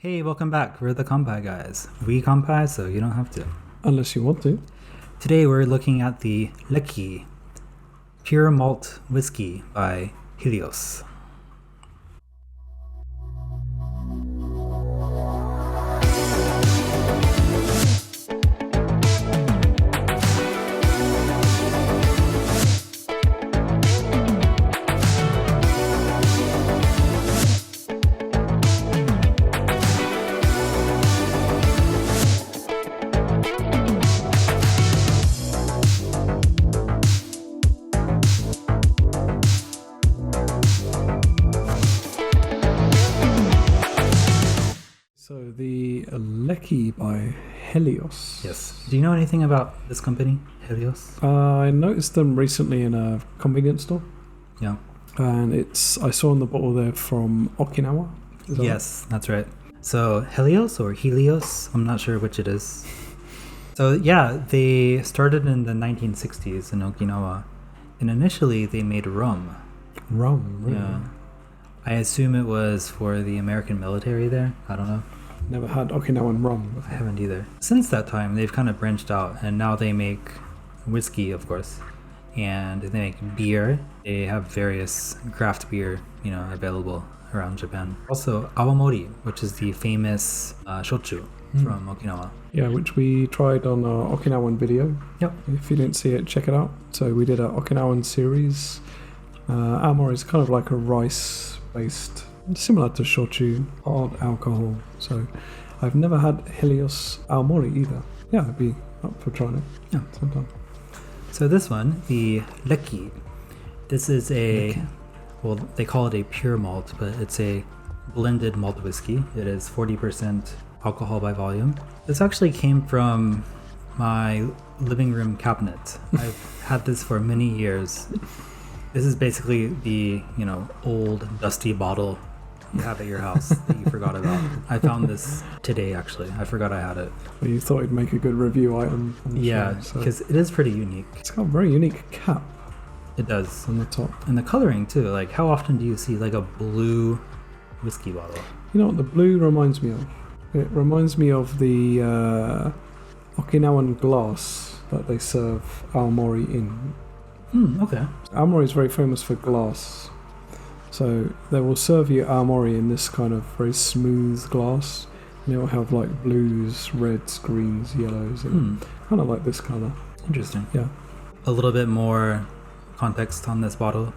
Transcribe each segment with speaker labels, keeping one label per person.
Speaker 1: Hey, welcome back. We're the Kanpai guys. We Kanpai, so you don't have to.
Speaker 2: Unless you want to.
Speaker 1: Today we're looking at the Reki Pure Malt Whiskey by Helios.
Speaker 2: So the Reki by Helios.
Speaker 1: Yes. Do you know anything about this company, Helios?
Speaker 2: I noticed them recently in a convenience store.
Speaker 1: Yeah.
Speaker 2: And I saw on the bottle there from Okinawa. Is that
Speaker 1: Yes, that's right. So Helios or Helios, I'm not sure which it is. So yeah, they started in the 1960s in Okinawa. And initially they made rum.
Speaker 2: right? Rum, really?
Speaker 1: Yeah. I assume it was for the American military there. I don't know.
Speaker 2: Never had Okinawan rum
Speaker 1: I
Speaker 2: before.
Speaker 1: haven't either. Since that time, they've kind of branched out, and now they make whiskey, of course, and they make beer. They have various craft beer, available around Japan. Also, awamori, which is the famous shochu from Okinawa.
Speaker 2: Yeah, which we tried on our Okinawan video.
Speaker 1: Yep.
Speaker 2: If you didn't see it, check it out. So we did an Okinawan series. Awamori is kind of like a rice-based, similar to shochu, hard alcohol. So I've never had Helios awamori either. Yeah, I'd be up for trying it.
Speaker 1: Yeah.
Speaker 2: Sometime.
Speaker 1: So this one, the Reki, this is well, they call it a pure malt, but it's a blended malt whiskey. It is 40% alcohol by volume. This actually came from my living room cabinet. I've had this for many years. This is basically the, old dusty bottle you have at your house that you forgot about. I found this today, actually. I forgot I had it.
Speaker 2: Well, you thought it'd make a good review item. On the
Speaker 1: Yeah,
Speaker 2: show, so.
Speaker 1: because it is pretty unique.
Speaker 2: It's got a very unique cap
Speaker 1: It does.
Speaker 2: on the top.
Speaker 1: And the coloring, too. Like, how often do you see, like, a blue whiskey bottle?
Speaker 2: You know what the blue reminds me of? It reminds me of the Okinawan glass that they serve awamori in.
Speaker 1: Okay.
Speaker 2: Awamori is very famous for glass. So they will serve you awamori in this kind of very smooth glass. And it will have like blues, reds, greens, yellows, and kind of like this colour.
Speaker 1: Interesting.
Speaker 2: Yeah.
Speaker 1: A little bit more context on this bottle.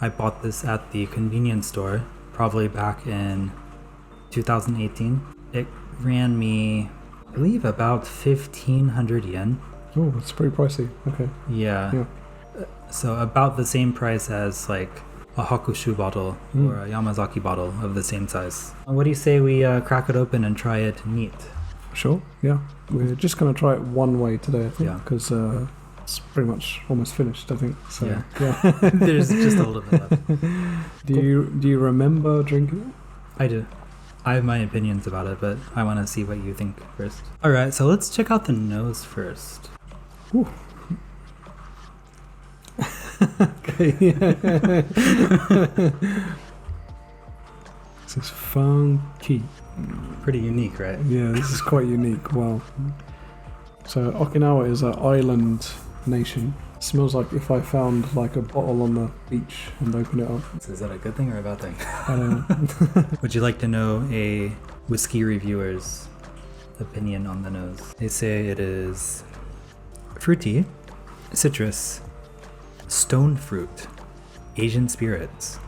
Speaker 1: I bought this at the convenience store, probably back in 2018. It ran me, I believe, about 1,500 yen.
Speaker 2: Oh, it's pretty pricey. Okay.
Speaker 1: Yeah. So about the same price as like a Hakushu bottle or a Yamazaki bottle of the same size. What do you say we crack it open and try it neat?
Speaker 2: Sure. Yeah. We're just going to try it one way today, I think,
Speaker 1: Yeah.
Speaker 2: because it's pretty much almost finished, I think. So,
Speaker 1: Yeah. There's just a little bit left.
Speaker 2: Do you remember drinking
Speaker 1: I do. I have my opinions about it, but I want to see what you think first. All right, so let's check out the nose first.
Speaker 2: it? Ooh. Okay. This is funky.
Speaker 1: Pretty unique, right?
Speaker 2: Yeah, this is quite unique. Wow. So Okinawa is an island nation. Smells like if I found like a bottle on the beach and open it up.
Speaker 1: So is that a good thing or a bad thing?
Speaker 2: I don't know.
Speaker 1: Would you like to know a whiskey reviewer's opinion on the nose? They say it is fruity, citrus, stone fruit, Asian spirits,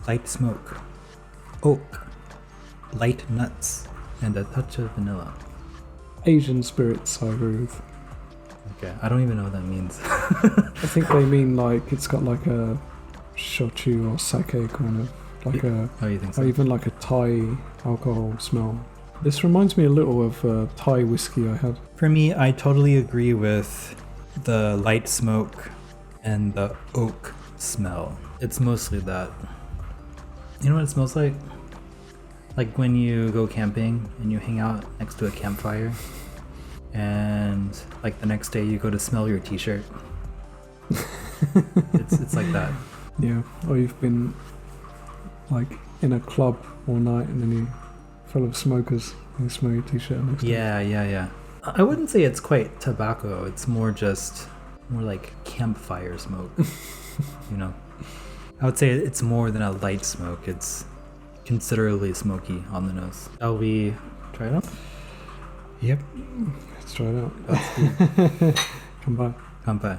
Speaker 1: light smoke, oak, light nuts, and a touch of vanilla.
Speaker 2: Asian spirits, I agree with.
Speaker 1: Okay, I don't even know what that means.
Speaker 2: I think they mean like it's got like a shochu or sake kind of like a,
Speaker 1: Oh, you think so?
Speaker 2: or even like a Thai alcohol smell. This reminds me a little of Thai whiskey I had.
Speaker 1: For me, I totally agree with the light smoke and the oak smell. It's mostly that. You know what it smells like? Like when you go camping and you hang out next to a campfire and like the next day you go to smell your t-shirt. It's like that.
Speaker 2: Yeah, or you've been like in a club all night and then you full of smokers. You smell your t-shirt next to
Speaker 1: Yeah. I wouldn't say it's quite tobacco. It's more like campfire smoke. You know, I would say it's more than a light smoke. It's considerably smoky on the nose. Shall we try it out?
Speaker 2: Yep. Let's try it out. Kanpai.
Speaker 1: Kanpai.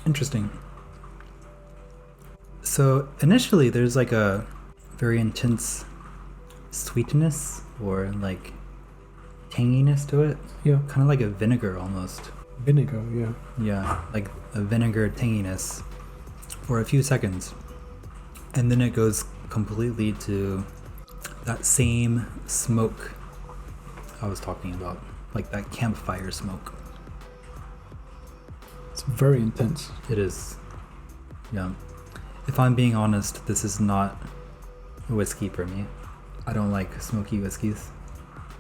Speaker 1: Interesting. So initially there's like a very intense sweetness or like tanginess to it.
Speaker 2: Yeah.
Speaker 1: Kind of like a vinegar almost.
Speaker 2: Vinegar, yeah.
Speaker 1: Yeah, like a vinegar tanginess for a few seconds. And then it goes completely to that same smoke I was talking about. Like that campfire smoke.
Speaker 2: It's very intense.
Speaker 1: It is. Yeah. If I'm being honest, this is not a whiskey for me. I don't like smoky whiskeys.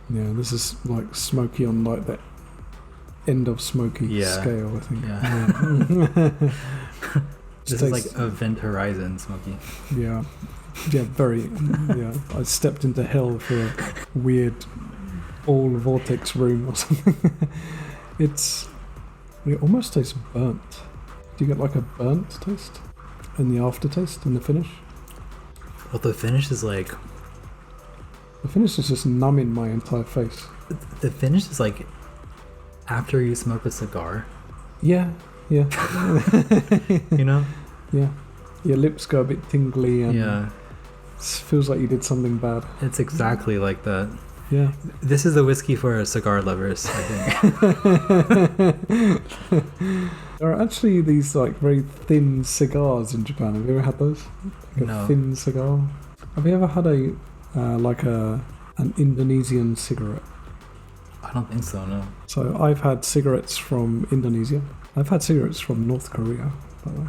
Speaker 2: Yeah, this is like smoky on like the end of smoky scale, I think.
Speaker 1: Yeah. This is like
Speaker 2: tastes-
Speaker 1: Event Horizon smoky.
Speaker 2: Yeah. Yeah, very. Yeah. I stepped into hell for a weird all vortex room or something. It almost tastes burnt. Do you get like a burnt taste? In the aftertaste, in the finish?
Speaker 1: Well, the finish is like...
Speaker 2: The finish is just numbing my entire face.
Speaker 1: The finish is like after you smoke a cigar.
Speaker 2: Yeah.
Speaker 1: You know?
Speaker 2: Yeah. Your lips go a bit tingly and
Speaker 1: Yeah.
Speaker 2: it feels like you did something bad.
Speaker 1: It's exactly like that.
Speaker 2: Yeah.
Speaker 1: This is a whiskey for cigar lovers, I think.
Speaker 2: There are actually these like very thin cigars in Japan. Have you ever had those? Like
Speaker 1: No.
Speaker 2: a thin cigar. Have you ever had an Indonesian cigarette?
Speaker 1: I don't think so, no.
Speaker 2: So I've had cigarettes from Indonesia. I've had cigarettes from North Korea. By the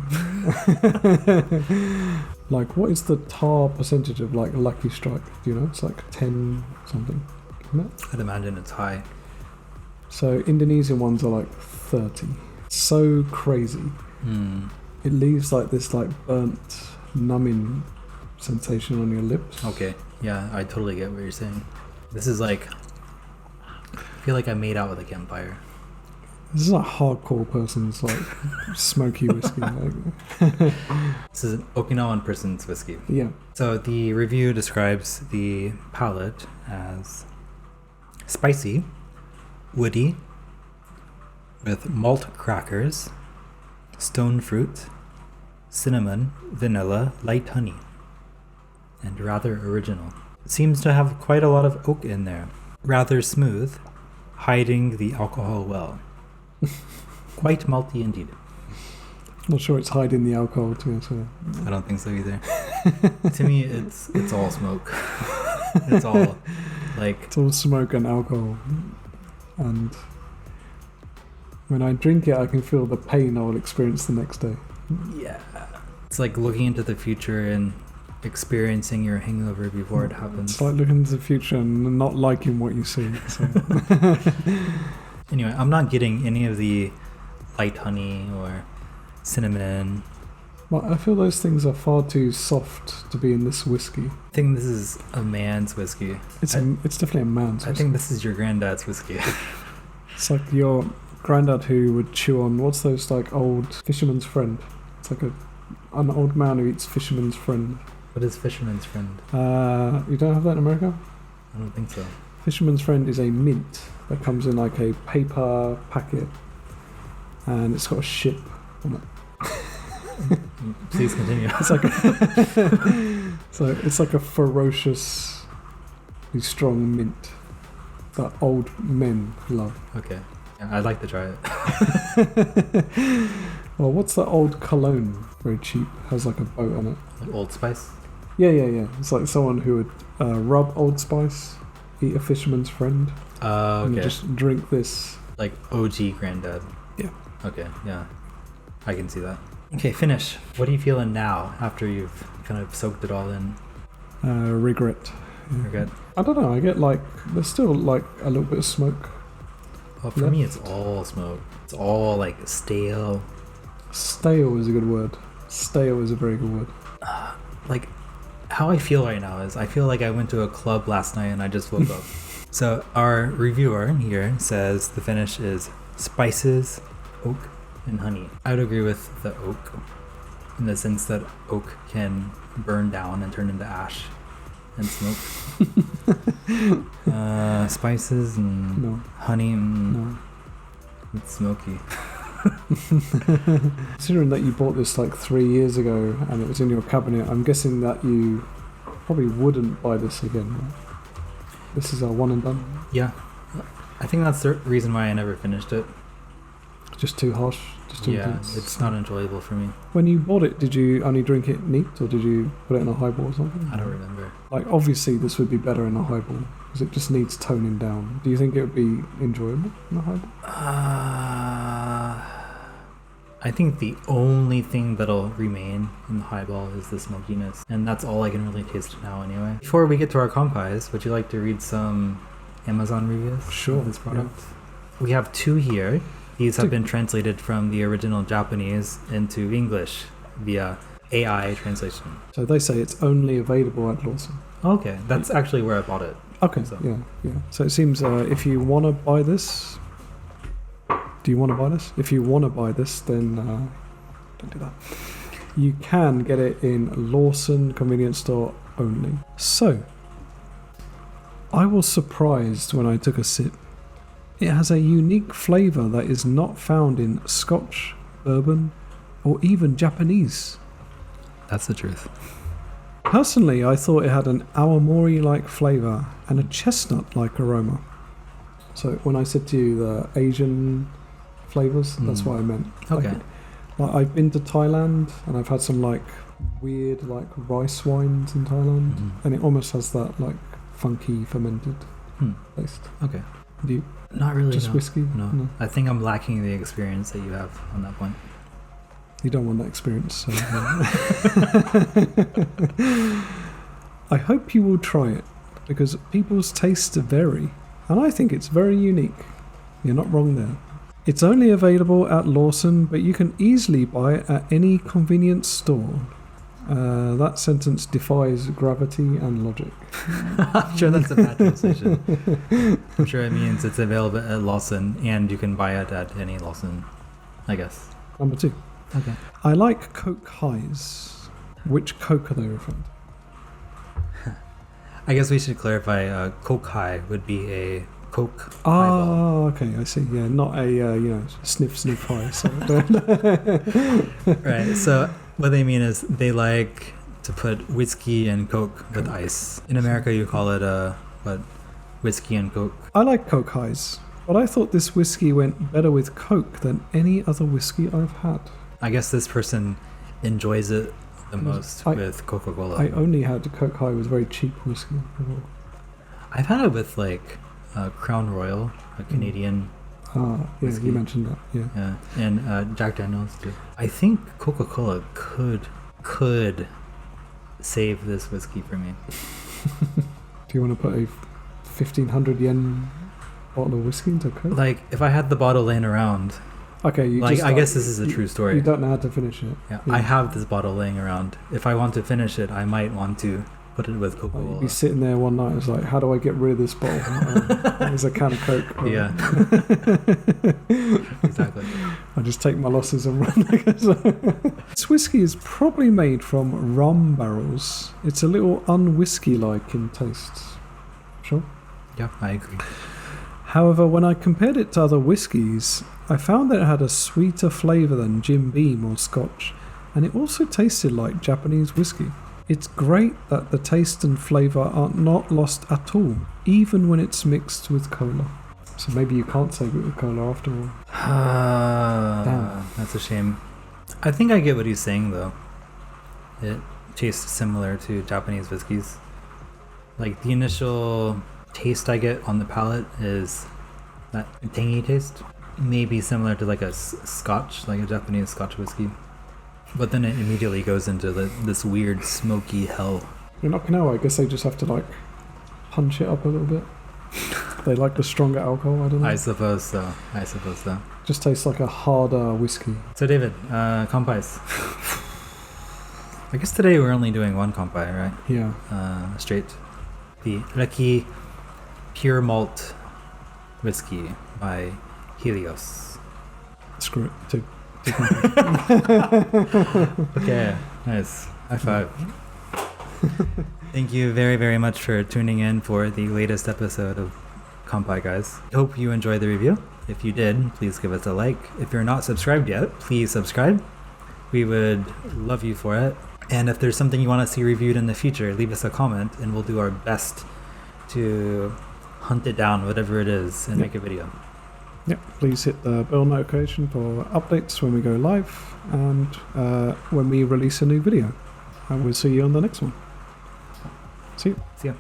Speaker 2: way. Like, what is the tar percentage of like Lucky Strike? Do you know? It's like 10 something. Isn't it?
Speaker 1: I'd imagine it's high.
Speaker 2: So Indonesian ones are like 30. So crazy. It leaves like this like burnt, numbing sensation on your lips.
Speaker 1: Okay, yeah, I totally get what you're saying. This is like... I feel like I made out with a campfire.
Speaker 2: This is a hardcore person's like smoky whiskey. Like,
Speaker 1: This is an Okinawan person's whiskey.
Speaker 2: yeah.
Speaker 1: So the review describes the palate as spicy, woody, with malt crackers, stone fruit, cinnamon, vanilla, light honey, and rather original. It seems to have quite a lot of oak in there. Rather smooth, hiding the alcohol well. Quite malty indeed.
Speaker 2: Not sure it's hiding the alcohol, to be honest with you.
Speaker 1: I don't think so either. To me, it's all smoke. It's all like...
Speaker 2: It's all smoke and alcohol. And when I drink it, I can feel the pain I will experience the next day.
Speaker 1: Yeah. It's like looking into the future and experiencing your hangover before it happens.
Speaker 2: It's like looking into the future and not liking what you see. So.
Speaker 1: Anyway, I'm not getting any of the light honey or cinnamon.
Speaker 2: Well, I feel those things are far too soft to be in this whiskey.
Speaker 1: I think this is a man's whiskey.
Speaker 2: It's definitely a man's
Speaker 1: I
Speaker 2: whiskey.
Speaker 1: think this is your granddad's whiskey.
Speaker 2: It's like your granddad who would chew on, what's those like old Fisherman's Friend? It's like an old man who eats Fisherman's Friend.
Speaker 1: What is Fisherman's Friend?
Speaker 2: You don't have that in America?
Speaker 1: I don't think so.
Speaker 2: Fisherman's Friend is a mint that comes in like a paper packet and it's got a ship on it.
Speaker 1: Please continue.
Speaker 2: It's like it's like a ferociously strong mint that old men love.
Speaker 1: Okay. Yeah, I'd like to try it.
Speaker 2: Well, what's that old cologne? Very cheap. Has like a boat on it.
Speaker 1: Like Old Spice?
Speaker 2: Yeah. It's like someone who would rub Old Spice, eat a Fisherman's Friend, and
Speaker 1: Okay.
Speaker 2: just drink this.
Speaker 1: Like OG granddad.
Speaker 2: Yeah.
Speaker 1: Okay, yeah. I can see that. Okay, finish. What are you feeling now after you've kind of soaked it all in?
Speaker 2: Regret.
Speaker 1: You're good.
Speaker 2: I don't know. I get like there's still like a little bit of smoke.
Speaker 1: Well, for me, it's all smoke. It's all like stale.
Speaker 2: Stale is a good word. Stale is a very good word.
Speaker 1: Like, how I feel right now is I feel like I went to a club last night and I just woke up. So our reviewer here says the finish is spices, oak, and honey. I would agree with the oak in the sense that oak can burn down and turn into ash and smoke. Spices and honey, it's smoky.
Speaker 2: Considering that you bought this like 3 years ago and it was in your cabinet, I'm guessing that you probably wouldn't buy this again. Right? This is our one and done.
Speaker 1: Yeah, I think that's the reason why I never finished it.
Speaker 2: Just too harsh. Just too
Speaker 1: intense. It's not enjoyable for me.
Speaker 2: When you bought it, did you only drink it neat, or did you put it in a highball or something?
Speaker 1: I don't remember.
Speaker 2: Like, obviously, this would be better in a highball because it just needs toning down. Do you think it would be enjoyable in a highball?
Speaker 1: I think the only thing that'll remain in the highball is the smokiness, and that's all I can really taste now anyway. Before we get to our Kanpais, would you like to read some Amazon reviews of this product? Yeah. We have 2 here. These have been translated from the original Japanese into English via AI translation.
Speaker 2: So they say it's only available at Lawson.
Speaker 1: Okay, that's actually where I bought it.
Speaker 2: Okay,
Speaker 1: so.
Speaker 2: Yeah. So it seems if you want to buy this... Do you want to buy this? If you want to buy this, then don't do that. You can get it in Lawson convenience store only. So, I was surprised when I took a sip. It has a unique flavour that is not found in Scotch, bourbon, or even Japanese.
Speaker 1: That's the truth.
Speaker 2: Personally, I thought it had an awamori-like flavour and a chestnut-like aroma. So when I said to you the Asian flavours, that's what I meant.
Speaker 1: Okay.
Speaker 2: Like I've been to Thailand and I've had some like weird like rice wines in Thailand, and it almost has that like funky fermented taste.
Speaker 1: Okay.
Speaker 2: Do you?
Speaker 1: Not really.
Speaker 2: Just whiskey?
Speaker 1: No. I think I'm lacking the experience that you have on that point.
Speaker 2: You don't want that experience. So, I hope you will try it because people's tastes vary, and I think it's very unique. You're not wrong there. It's only available at Lawson, but you can easily buy it at any convenience store. That sentence defies gravity and logic.
Speaker 1: I'm sure that's a bad translation. I'm sure it means it's available at Lawson and you can buy it at any Lawson, I guess.
Speaker 2: Number 2.
Speaker 1: Okay.
Speaker 2: I like Coke highs. Which Coke are they referring to?
Speaker 1: I guess we should clarify Coke high would be a Coke
Speaker 2: highball. Okay, I see. Yeah, not a sniff high. So.
Speaker 1: Right. So what they mean is they like to put whiskey and Coke with ice. In America, you call it whiskey and Coke.
Speaker 2: I like Coke highs, but I thought this whiskey went better with Coke than any other whiskey I've had.
Speaker 1: I guess this person enjoys it the most with Coca-Cola.
Speaker 2: I only had Coke high with very cheap whiskey.
Speaker 1: I've had it with like Crown Royal, a Canadian.
Speaker 2: Whiskey. You mentioned that.
Speaker 1: Yeah, and Jack Daniels too. I think Coca-Cola could save this whiskey for me.
Speaker 2: Do you want to put a 1,500 yen bottle of whiskey into Coke?
Speaker 1: Like if I had the bottle laying around.
Speaker 2: Okay,
Speaker 1: I guess this is a true story.
Speaker 2: You don't know how to finish it.
Speaker 1: Yeah, I have this bottle laying around. If I want to finish it, I might want to put it with Coca-Cola.
Speaker 2: You'd be sitting there one night, it's like, how do I get rid of this bottle? There's a can of Coke.
Speaker 1: Yeah. Exactly.
Speaker 2: I just take my losses and run. This whiskey is probably made from rum barrels. It's a little unwhiskey-like in taste. Sure?
Speaker 1: Yeah, I agree.
Speaker 2: However, when I compared it to other whiskies, I found that it had a sweeter flavour than Jim Beam or Scotch, and it also tasted like Japanese whiskey. It's great that the taste and flavour are not lost at all, even when it's mixed with cola. So maybe you can't save it with cola after all.
Speaker 1: Damn. That's a shame. I think I get what he's saying though. It tastes similar to Japanese whiskeys. Like the initial taste I get on the palate is that tangy taste. Maybe similar to like a Scotch, like a Japanese Scotch whiskey. But then it immediately goes into this weird smoky hell.
Speaker 2: In Okinawa, I guess they just have to like punch it up a little bit. They like the stronger alcohol, I don't know.
Speaker 1: I suppose so.
Speaker 2: Just tastes like a harder whiskey.
Speaker 1: So David, Kanpais. I guess today we're only doing one Kanpai, right?
Speaker 2: Yeah.
Speaker 1: Straight. The Reki Pure Malt Whiskey by Helios.
Speaker 2: Screw it. Two.
Speaker 1: Okay, nice. High five. Thank you very, very much for tuning in for the latest episode of Kanpai, guys. Hope you enjoyed the review. If you did, please give us a like. If you're not subscribed yet, please subscribe. We would love you for it. And if there's something you want to see reviewed in the future, leave us a comment and we'll do our best to hunt it down, whatever it is, and make a video.
Speaker 2: Yep. Please hit the bell notification for updates when we go live and when we release a new video. And we'll see you on the next one. See you.
Speaker 1: See ya.